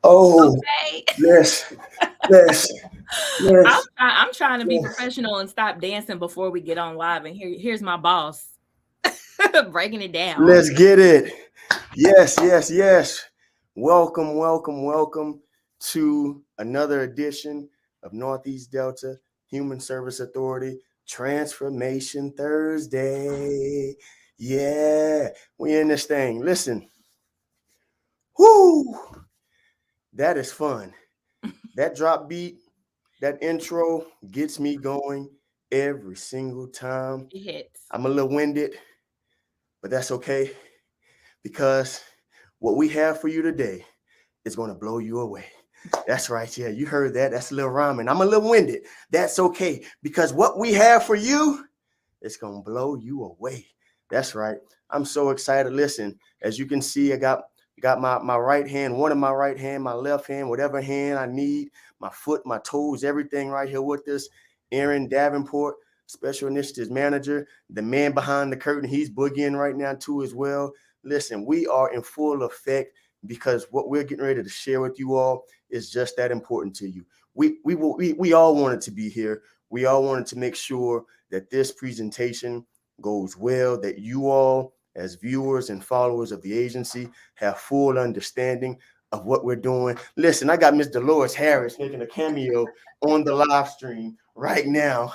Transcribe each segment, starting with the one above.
Oh, Okay. yes, yes, I'm yes, I'm trying to be yes. professional and stop dancing before we get on live. And here's my boss breaking it down. Let's get it. Yes, yes, yes. Welcome, welcome, welcome to another edition of Northeast Delta Human Service Authority Transformation Thursday. Yeah, we in this thing. Listen, whoo, that is fun. That drop beat, that intro gets me going every single time. It hits. I'm a little winded, but that's okay because what we have for you today is going to blow you away. That's right. Yeah, you heard that. That's a little rhyming. I'm a little winded. That's okay because what we have for you is going to blow you away. That's right. I'm so excited. Listen, as you can see, I got my right hand, one of my right hand, my left hand, whatever hand I need, my foot, my toes, everything right here with us. Aaron Davenport, Special Initiatives Manager, the man behind the curtain. He's boogieing right now too as well. Listen, we are in full effect because what we're getting ready to share with you all is just that important to you. We all wanted to be here. We all wanted to make sure that this presentation goes well, that you all, as viewers and followers of the agency, have full understanding of what we're doing. Listen, I got Miss Dolores Harris making a cameo on the live stream right now.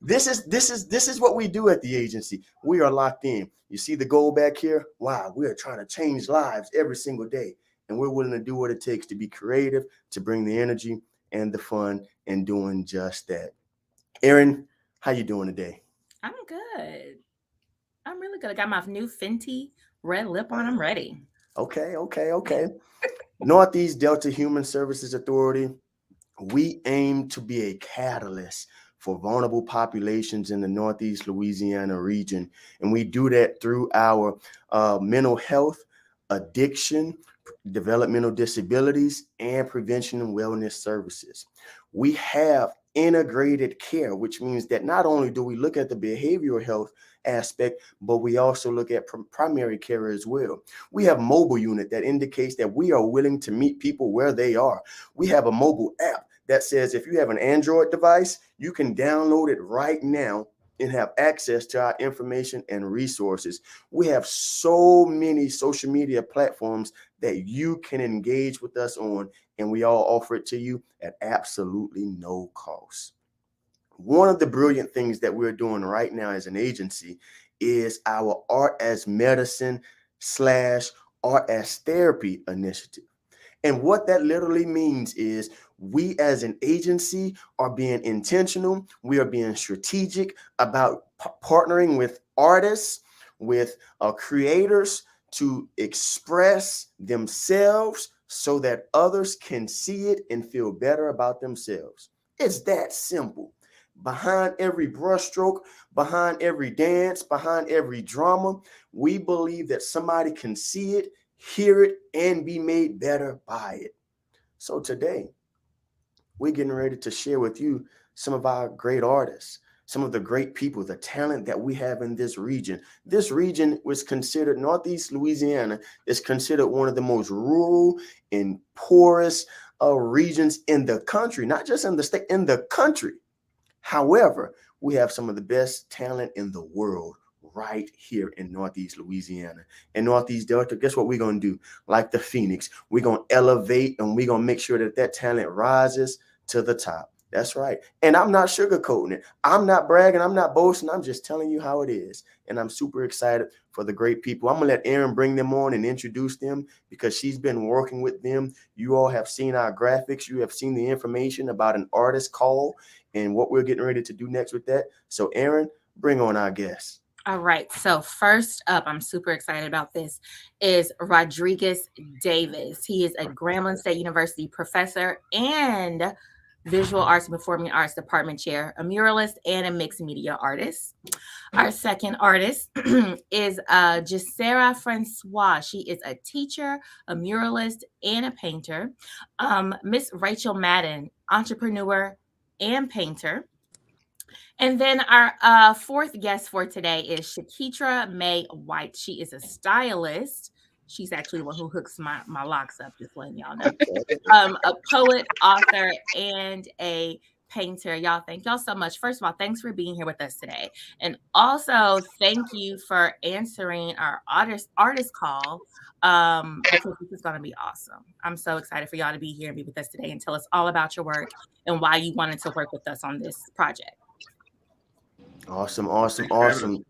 This is what we do at the agency. We are locked in. You see the goal back here? Wow, we are trying to change lives every single day. And we're willing to do what it takes to be creative, to bring the energy and the fun and doing just that. Erin, how you doing today? I'm good. I'm really good. I got my new Fenty red lip on. I'm ready. Okay, okay, okay. Northeast Delta Human Services Authority, we aim to be a catalyst for vulnerable populations in the Northeast Louisiana region. And we do that through our mental health, addiction, developmental disabilities, and prevention and wellness services. We have integrated care, which means that not only do we look at the behavioral health aspect, but we also look at primary care as well. We have a mobile unit that indicates that we are willing to meet people where they are. We have a mobile app that says if you have an Android device, you can download it right now and have access to our information and resources. We have so many social media platforms that you can engage with us on, and we all offer it to you at absolutely no cost. One of the brilliant things that we're doing right now as an agency is our art as medicine slash art as therapy initiative. And what that literally means is we as an agency are being intentional. We are being strategic about partnering with artists, with creators to express themselves so that others can see it and feel better about themselves. It's that simple. Behind every brushstroke, behind every dance, behind every drama, we believe that somebody can see it, hear it, and be made better by it. So today, we're getting ready to share with you some of our great artists, some of the great people, the talent that we have in this region. This region was considered, Northeast Louisiana is considered one of the most rural and poorest regions in the country, not just in the state, in the country. However, we have some of the best talent in the world right here in Northeast Louisiana. And Northeast Delta, guess what we're going to do? Like the Phoenix, we're going to elevate and we're going to make sure that that talent rises to the top. That's right. And I'm not sugarcoating it. I'm not bragging. I'm not boasting. I'm just telling you how it is. And I'm super excited for the great people. I'm going to let Erin bring them on and introduce them because she's been working with them. You all have seen our graphics. You have seen the information about an artist call and what we're getting ready to do next with that. So, Erin, bring on our guests. All right. So first up, I'm super excited about this, is Rodriguez Davis. He is a Grambling State University professor and visual arts and performing arts department chair, a muralist, and a mixed media artist. Our second artist is Gisera Francois. She is a teacher, a muralist, and a painter. Miss Rachel Madden, entrepreneur and painter. And then our fourth guest for today is Shakitra May White. She is a stylist. She's actually the one who hooks my locks up, just letting y'all know. Okay. A poet, author, and a painter. Y'all, thank y'all so much. First of all, thanks for being here with us today. And also thank you for answering our artist call. Because this is gonna be awesome. I'm so excited for y'all to be here and be with us today and tell us all about your work and why you wanted to work with us on this project. Awesome, awesome, awesome.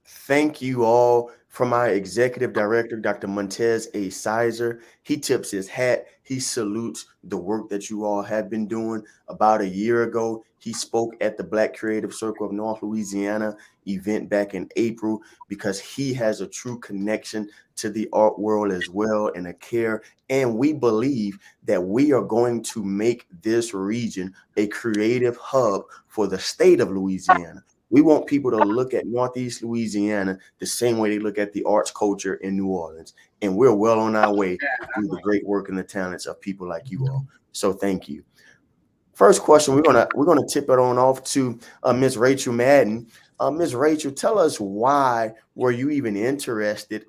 Thank you all. From my executive director, Dr. Montez A. Sizer. He tips his hat. He salutes the work that you all have been doing. About a year ago, he spoke at the Black Creative Circle of North Louisiana event back in April because he has a true connection to the art world as well and a care. And we believe that we are going to make this region a creative hub for the state of Louisiana. We want people to look at Northeast Louisiana the same way they look at the arts culture in New Orleans. And we're well on our way through the great work and the talents of people like you all. So thank you. First question, we're gonna tip it on off to Ms. Rachel Madden. Ms. Rachel, tell us, why were you even interested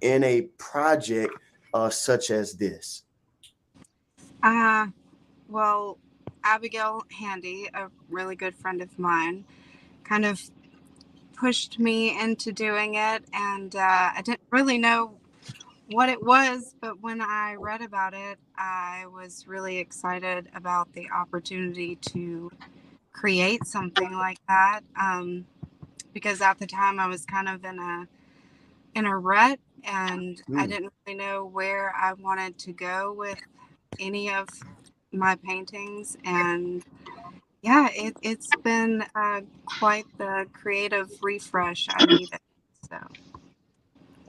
in a project such as this? Well, Abigail Handy, a really good friend of mine, kind of pushed me into doing it, and I didn't really know what it was, but when I read about it, I was really excited about the opportunity to create something like that, because at the time I was kind of in a rut, and I didn't really know where I wanted to go with any of my paintings. And yeah, it's been quite the creative refresh I needed. So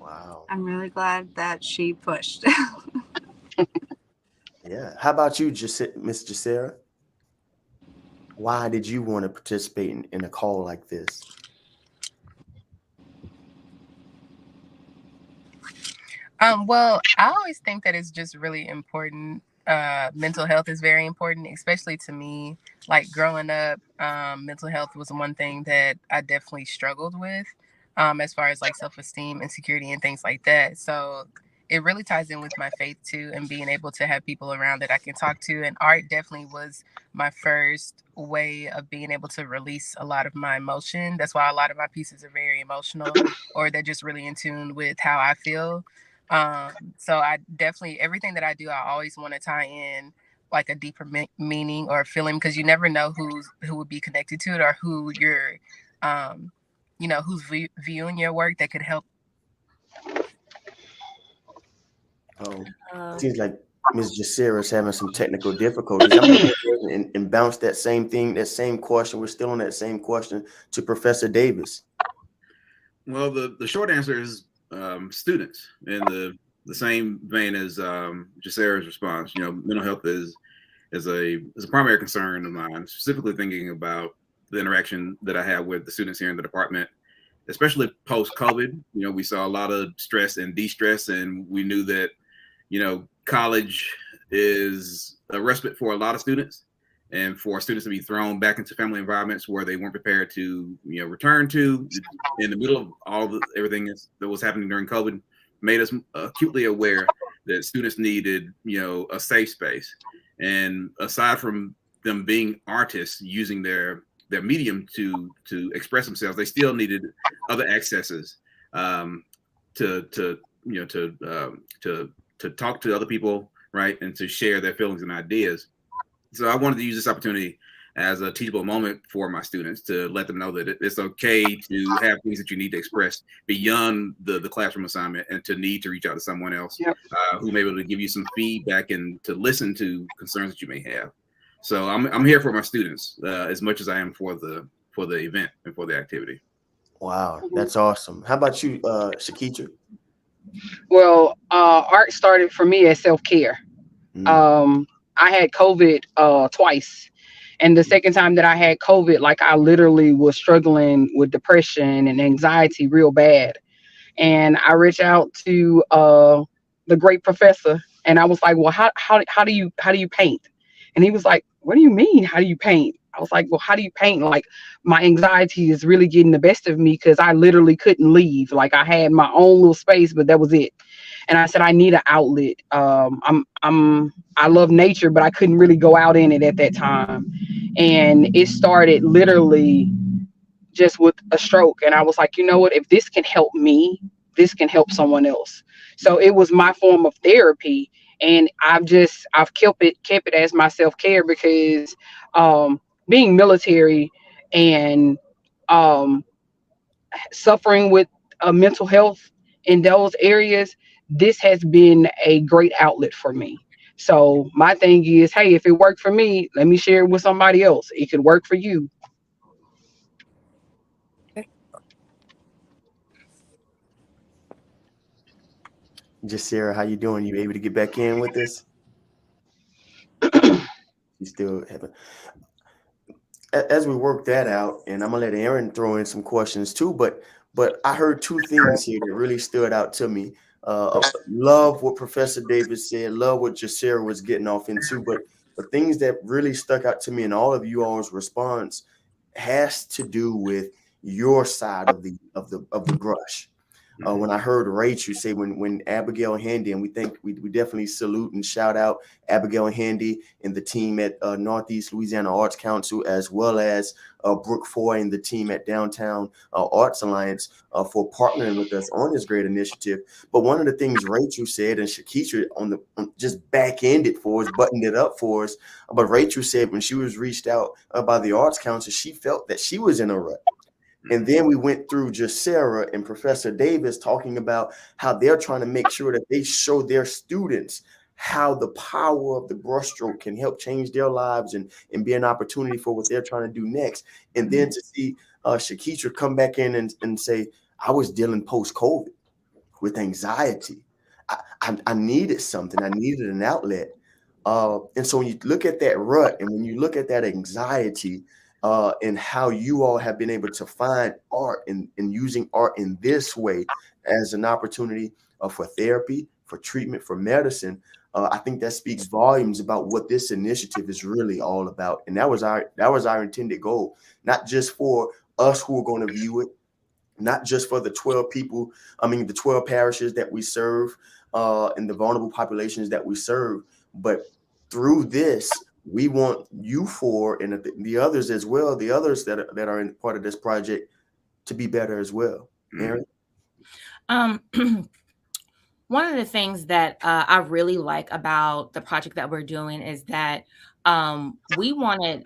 Wow. I'm really glad that she pushed. Yeah. How about you, Miss Jacera? Why did you want to participate in a call like this? Well, I always think that it's just really important. Mental health is very important, especially to me. Like growing up, mental health was one thing that I definitely struggled with, as far as like self-esteem, insecurity, and things like that. So it really ties in with my faith too, and being able to have people around that I can talk to. And art definitely was my first way of being able to release a lot of my emotion. That's why a lot of my pieces are very emotional, or they're just really in tune with how I feel. So I definitely, everything that I do, I always want to tie in like a deeper meaning or feeling, because you never know who would be connected to it, or who you're, who's viewing your work that could help. Oh, seems like Ms. Jacera is having some technical difficulties. I'm going to go ahead and bounce that same question. We're still on that same question to Professor Davis. Well, the short answer is students, in the same vein as Jacera's response. Mental health is a primary concern of mine, specifically thinking about the interaction that I have with the students here in the department, especially post-COVID. We saw a lot of stress and de-stress, and we knew that, college is a respite for a lot of students, and for students to be thrown back into family environments where they weren't prepared to, return to in the middle of everything that was happening during COVID, made us acutely aware that students needed, a safe space. And aside from them being artists using their medium to express themselves, they still needed other accesses to talk to other people, right, and to share their feelings and ideas. So I wanted to use this opportunity as a teachable moment for my students, to let them know that it's okay to have things that you need to express beyond the classroom assignment, and to need to reach out to someone else who may be able to give you some feedback and to listen to concerns that you may have. So I'm here for my students as much as I am for the event and for the activity. Wow, that's awesome. How about you, Shakitra? Well, art started for me as self-care. I had COVID twice. And the second time that I had COVID, like I literally was struggling with depression and anxiety real bad. And I reached out to the great professor, and I was like, well, how do you paint? And he was like, what do you mean? How do you paint? I was like, well, how do you paint? Like, my anxiety is really getting the best of me, because I literally couldn't leave. Like, I had my own little space, but that was it. And I said, I need an outlet. I love nature, but I couldn't really go out in it at that time. And it started literally just with a stroke. And I was like, you know what? If this can help me, this can help someone else. So it was my form of therapy. And I've kept it as my self-care because being military and um, suffering with mental health in those areas, this has been a great outlet for me. So my thing is, hey, if it worked for me, let me share it with somebody else. It could work for you. Just Sarah, how you doing? You able to get back in with us? You still haven't. As we work that out, and I'm gonna let Aaron throw in some questions too. But I heard two things here that really stood out to me. Love what Professor Davis said. Love what Jacera was getting off into. But things that really stuck out to me in all of you all's response has to do with your side of the brush. When I heard Rachel say when Abigail Handy, and we definitely salute and shout out Abigail Handy and the team at Northeast Louisiana Arts Council, as well as Brooke Foy and the team at Downtown Arts Alliance for partnering with us on this great initiative. But one of the things Rachel said, and Shakisha just back-ended for us, buttoned it up for us. But Rachel said when she was reached out by the Arts Council, she felt that she was in a rut. And then we went through just Sarah and Professor Davis talking about how they're trying to make sure that they show their students how the power of the brushstroke can help change their lives and be an opportunity for what they're trying to do next. And then to see Shakisha come back in and say, I was dealing post-COVID with anxiety. I needed something. I needed an outlet. And so when you look at that rut and when you look at that anxiety, and how you all have been able to find art and using art in this way as an opportunity for therapy, for treatment, for medicine, I think that speaks volumes about what this initiative is really all about. And that was our intended goal, not just for us who are going to view it, not just for the 12 parishes that we serve and the vulnerable populations that we serve, but through this, we want you four and the others as well, the others that are in part of this project, to be better as well. Aaron? One of the things that I really like about the project that we're doing is that we wanted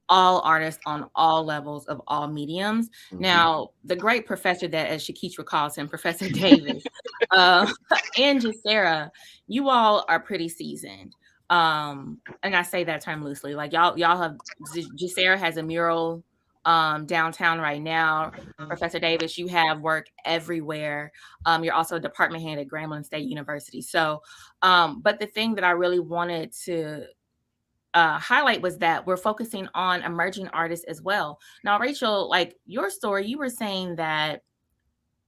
all artists on all levels of all mediums. Mm-hmm. Now, the great professor that, as Shakisha calls him, Professor Davis, and Jacera, you all are pretty seasoned. And I say that term loosely. Like y'all have, Jacera has a mural downtown right now. Professor Davis, you have work everywhere. You're also a department head at Grambling State University. So, but the thing that I really wanted to highlight was that we're focusing on emerging artists as well. Now, Rachel, like your story, you were saying that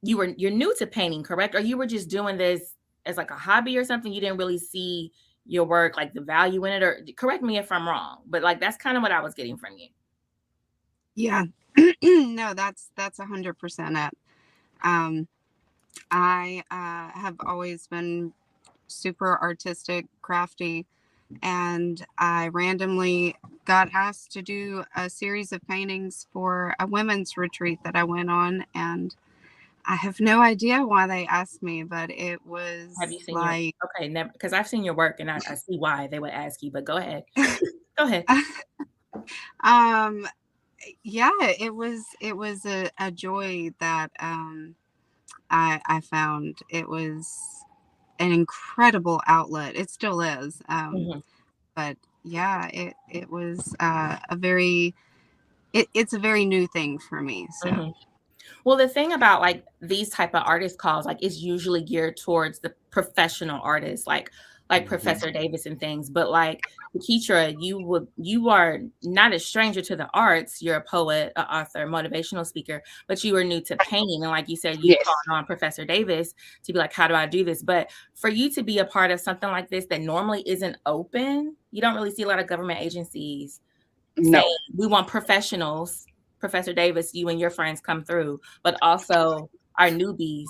you're new to painting, correct? Or you were just doing this as like a hobby or something? You didn't really see your work, like the value in it, or correct me if I'm wrong, but like that's kind of what I was getting from you. Yeah, no, that's 100% it. I have always been super artistic, crafty, and I randomly got asked to do a series of paintings for a women's retreat that I went on, and I have no idea why they asked me, but it was have you seen like okay, never, because I've seen your work and I see why they would ask you, but go ahead. Go ahead. Yeah, it was a joy that I found. It was an incredible outlet. It still is. But yeah, it was it's a very new thing for me. So well, the thing about like these type of artist calls, like it's usually geared towards the professional artists, like Professor Davis and things. But like Keitra, you are not a stranger to the arts. You're a poet, an author, motivational speaker, but you are new to painting. And like you said, you called on Professor Davis to be like, how do I do this? But for you to be a part of something like this that normally isn't open, you don't really see a lot of government agencies saying we want professionals. Professor Davis, you and your friends come through, but also our newbies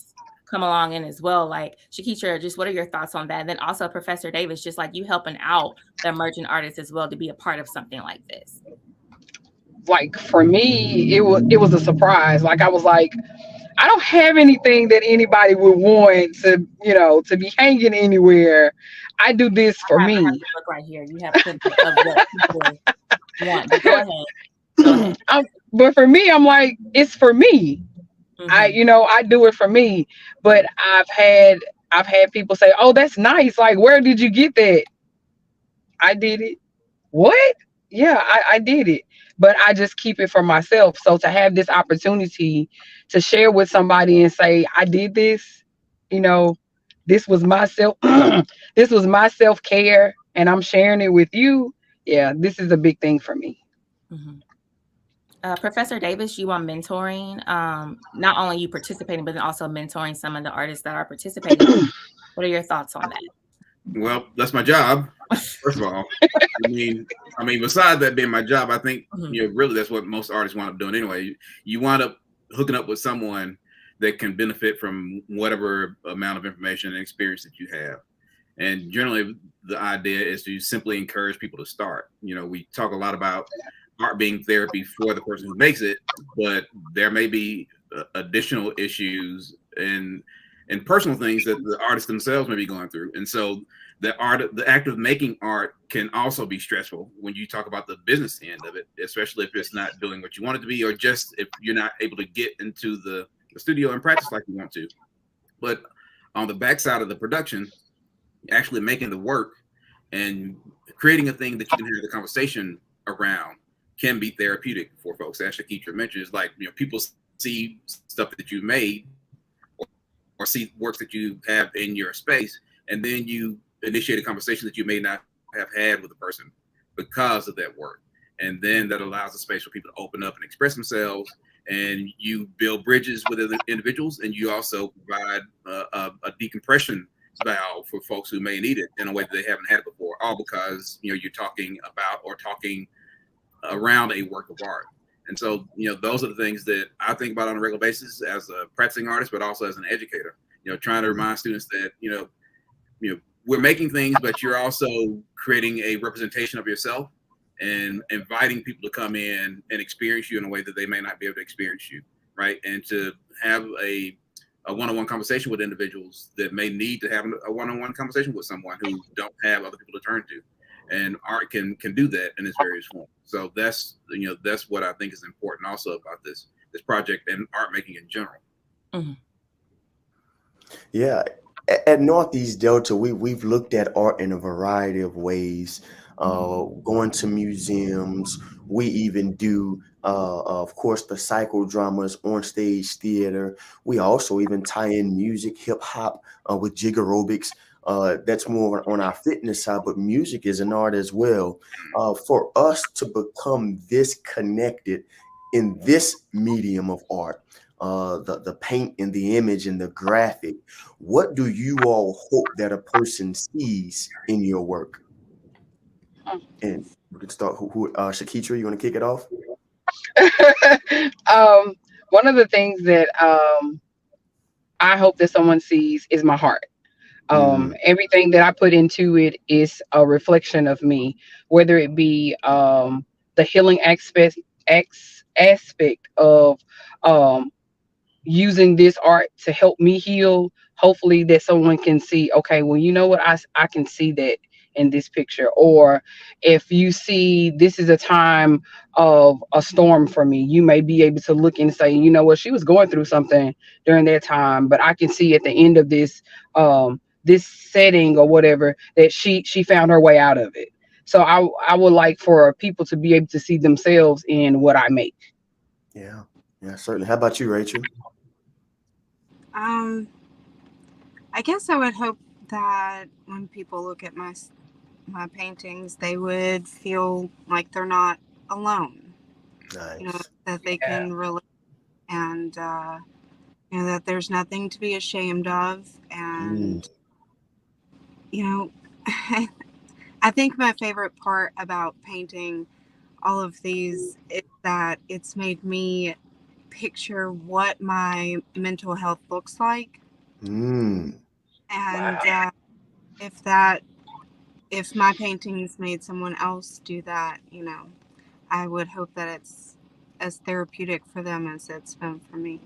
come along in as well. Like Shakitra, just what are your thoughts on that? And then also Professor Davis, just like you helping out the emerging artists as well to be a part of something like this. Like for me, it was a surprise. Like I was like, I don't have anything that anybody would want to, to be hanging anywhere. I do this for I have me. to look right here. You have plenty of what people want. But go ahead. Go ahead. But for me, I'm like, it's for me. Mhm. I do it for me. But I've had people say, "Oh, that's nice. Like, where did you get that?" I did it. What? Yeah, I did it. But I just keep it for myself. So to have this opportunity to share with somebody and say, I did this, you know, this was my self this was my self-care and I'm sharing it with you. Yeah, this is a big thing for me. Mhm. Professor Davis, you are mentoring, not only you participating, but then also mentoring some of the artists that are participating. What are your thoughts on that? Well, that's my job. First of all, besides that being my job, I think really that's what most artists wind up doing anyway. You wind up hooking up with someone that can benefit from whatever amount of information and experience that you have. And generally, the idea is to simply encourage people to start. We talk a lot about art being therapy for the person who makes it, but there may be additional issues and personal things that the artists themselves may be going through. And so the act of making art can also be stressful when you talk about the business end of it, especially if it's not doing what you want it to be, or just if you're not able to get into the studio and practice like you want to. But on the backside of the production, actually making the work and creating a thing that you can have the conversation around can be therapeutic for folks. As Shakitra mentioned, is like, people see stuff that you made or see works that you have in your space, and then you initiate a conversation that you may not have had with the person because of that work. And then that allows a space for people to open up and express themselves, and you build bridges with other individuals, and you also provide a decompression valve for folks who may need it in a way that they haven't had it before, all because you're talking about or talking around a work of art. And so, those are the things that I think about on a regular basis as a practicing artist, but also as an educator, trying to remind students that, we're making things, but you're also creating a representation of yourself and inviting people to come in and experience you in a way that they may not be able to experience you, right? And to have a one-on-one conversation with individuals that may need to have a one-on-one conversation with someone who don't have other people to turn to. And art can do that in its various forms. So that's what I think is important also about this project and art making in general. Mm-hmm. Yeah, at Northeast Delta, we've looked at art in a variety of ways. Going to museums, we even do, of course, the psychodramas, on stage theater. We also even tie in music, hip hop, with jig aerobics. That's more on our fitness side, but music is an art as well. For us to become this connected in this medium of art, the paint and the image and the graphic, what do you all hope that a person sees in your work? And we can start. Shakitra, you want to kick it off? One of the things that I hope that someone sees is my heart. Everything that I put into it is a reflection of me, whether it be the healing aspect of um, using this art to help me heal. Hopefully that someone can see, okay, well, you know what, I can see that in this picture. Or if you see this is a time of a storm for me, you may be able to look and say, you know what, she was going through something during that time, but I can see at the end of this setting or whatever that she found her way out of it. So I would like for people to be able to see themselves in what I make. Yeah, certainly. How about you, Rachel? I guess I would hope that when people look at my paintings, they would feel like they're not alone. Nice. That they can relate, and that there's nothing to be ashamed of. And I think my favorite part about painting all of these is that it's made me picture what my mental health looks like. Mm. And Wow. if my paintings made someone else do that, I would hope that it's as therapeutic for them as it's been for me.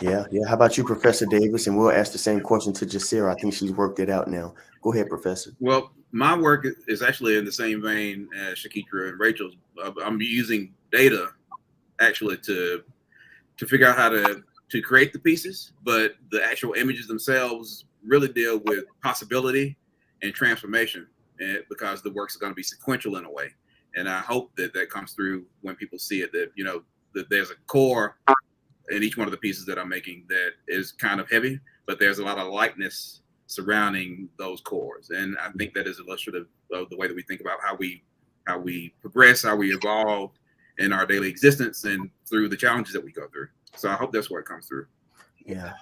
Yeah, yeah. How about you, Professor Davis? And we'll ask the same question to Jasira. I think she's worked it out now. Go ahead, Professor. Well, my work is actually in the same vein as Shakitra and Rachel's. I'm using data actually to figure out how to create the pieces, but the actual images themselves really deal with possibility and transformation, and because the works are going to be sequential in a way. And I hope that that comes through when people see it, that that there's a core in each one of the pieces that I'm making that is kind of heavy, but there's a lot of lightness surrounding those cores. And I think that is illustrative of the way that we think about how we progress, how we evolve in our daily existence and through the challenges that we go through. So I hope that's where it comes through. Yeah.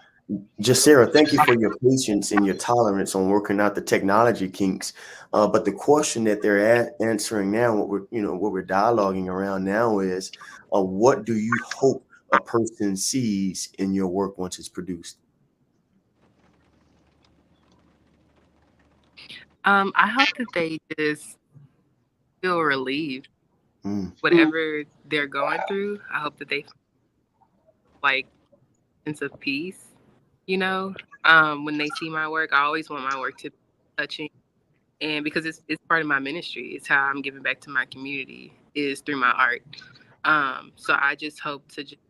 Jasira, thank you for your patience and your tolerance on working out the technology kinks. But the question that they're answering now, what we're dialoguing around now is, what do you hope a person sees in your work once it's produced? I hope that they just feel relieved, Mm. whatever they're going through. I hope that they like sense of peace. When they see my work, I always want my work to be touching, and because it's part of my ministry, it's how I'm giving back to my community is through my art. So I just hope to just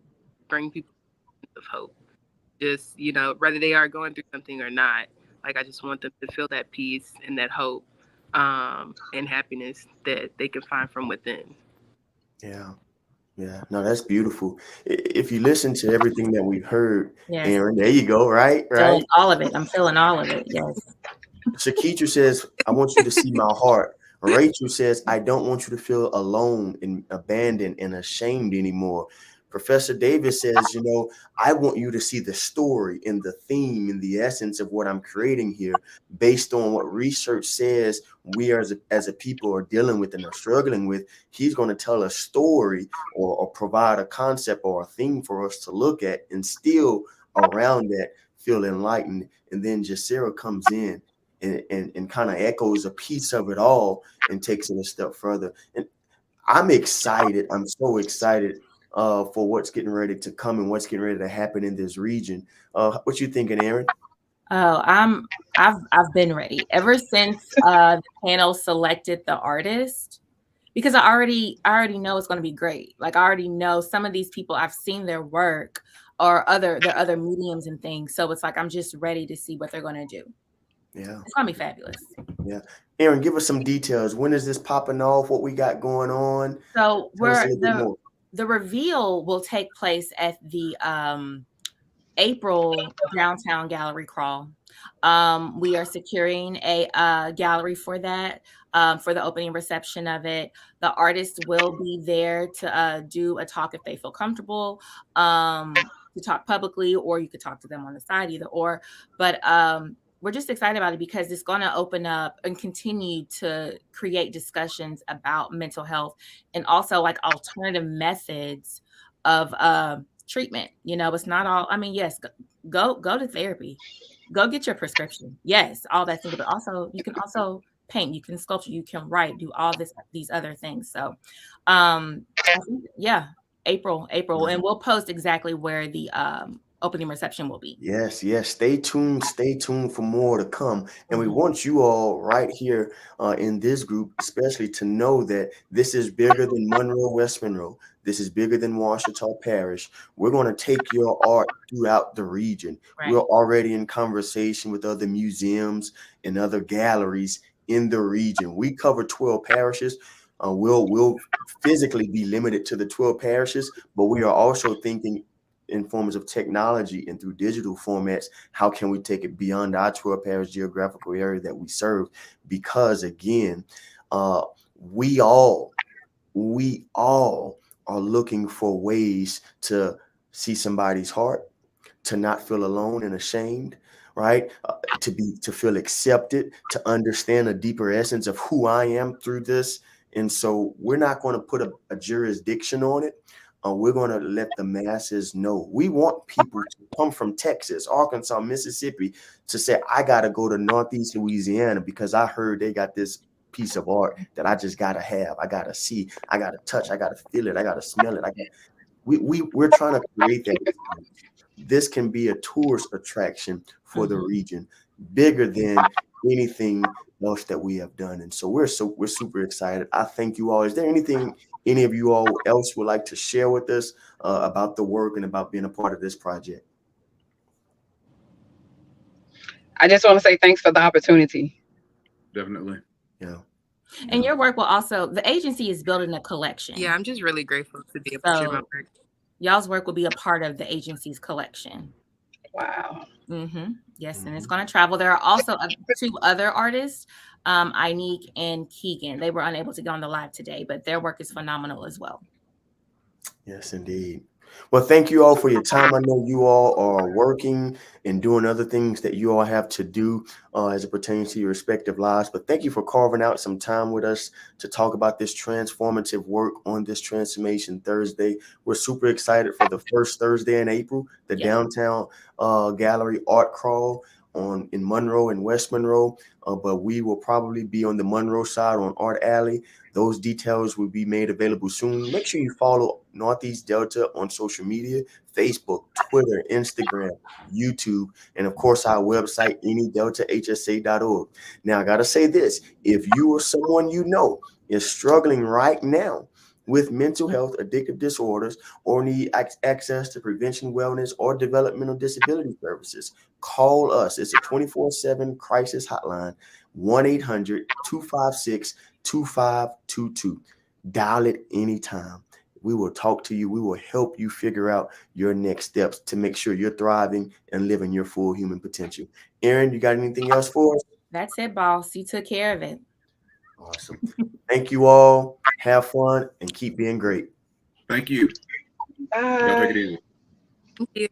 bring people a sense of hope. Just whether they are going through something or not, like I just want them to feel that peace and that hope, and happiness that they can find from within. Yeah. Yeah. No, that's beautiful. If you listen to everything that we've heard, Yes. Aaron, there you go. Right. Feeling Right. all of it. I'm feeling all of it. Yes. Shakitra says, I want you to see my heart. Rachel says, I don't want you to feel alone and abandoned and ashamed anymore. Professor Davis says, I want you to see the story and the theme and the essence of what I'm creating here based on what research says we as a people are dealing with and are struggling with. He's going to tell a story or provide a concept or a theme for us to look at and still around that feel enlightened. And then Jasira comes in and kind of echoes a piece of it all and takes it a step further. And I'm excited. I'm so excited for what's getting ready to come and what's getting ready to happen in this region. What you thinking, Aaron? Oh, I've been ready ever since the panel selected the artist, because I already know it's going to be great. Like I already know some of these people, I've seen their work or their other mediums and things. So it's like I'm just ready to see what they're going to do. Yeah. It's going to be fabulous. Yeah. Aaron, give us some details. When is this popping off? What we got going on? So Tell us a little bit more. the reveal will take place at the April downtown gallery crawl. We are securing a gallery for that, for the opening reception of it. The artists will be there to do a talk if they feel comfortable, to talk publicly, or you could talk to them on the side, either or. But we're just excited about it because it's going to open up and continue to create discussions about mental health and also like alternative methods of treatment. It's not all, I mean, yes, go to therapy, go get your prescription, yes, all that thing, but also you can also paint, you can sculpture, you can write, do all these other things. So I think, yeah, April, and we'll post exactly where the opening reception will be. Yes, yes. Stay tuned. Stay tuned for more to come. And we Mhm. want you all right here in this group, especially to know that this is bigger than Monroe, West Monroe. This is bigger than Washita Parish. We're going to take your art throughout the region. We're Right. already in conversation with other museums and other galleries in the region. We cover 12 parishes. We'll physically be limited to the 12 parishes, but we are also thinking in forms of technology and through digital formats, how can we take it beyond our 12 parish geographical area that we serve? Because again, uh, we all are looking for ways to see somebody's heart, to not feel alone and ashamed, right? To feel accepted, to understand a deeper essence of who I am through this. And so we're not going to put a jurisdiction on it. We're going to let the masses know. We want people to come from Texas, Arkansas, Mississippi to say, I got to go to Northeast Louisiana because I heard they got this piece of art that I just got to have. I got to see, I got to touch, I got to feel it, I got to smell it. We're trying to create that. This can be a tourist attraction for the region, bigger than anything else that we have done. And so we're super excited. I thank you all. Is there anything any of you all else would like to share with us about the work and about being a part of this project? I just want to say thanks for the opportunity. Definitely. Yeah. And your work will also, the agency is building a collection. Yeah, I'm just really grateful to be able to share my work. Y'all's work will be a part of the agency's collection. Wow. Yes, and it's going to travel. There are also 2 other artists, Inique and Keegan. They were unable to get on the live today, but their work is phenomenal as well. Yes, indeed. Well, thank you all for your time. I know you all are working and doing other things that you all have to do as it pertains to your respective lives. But thank you for carving out some time with us to talk about this transformative work on this Transformation Thursday. We're super excited for the first Thursday in April, the Downtown Gallery Art Crawl in Monroe and West Monroe. But we will probably be on the Monroe side on Art Alley. Those details will be made available soon. Make sure you follow Northeast Delta on social media, Facebook, Twitter, Instagram, YouTube, and of course our website, anydeltahsa.org. Now I gotta say this, if you or someone you know is struggling right now with mental health, addictive disorders, or need access to prevention, wellness, or developmental disability services, call us. It's a 24/7 crisis hotline, 1-800-256-2522. Dial it anytime. We will talk to you. We will help you figure out your next steps to make sure you're thriving and living your full human potential. Erin, you got anything else for us? That's it, boss. You took care of it. Awesome. Thank you all. Have fun and keep being great. Thank you. Y'all take it easy. Thank you.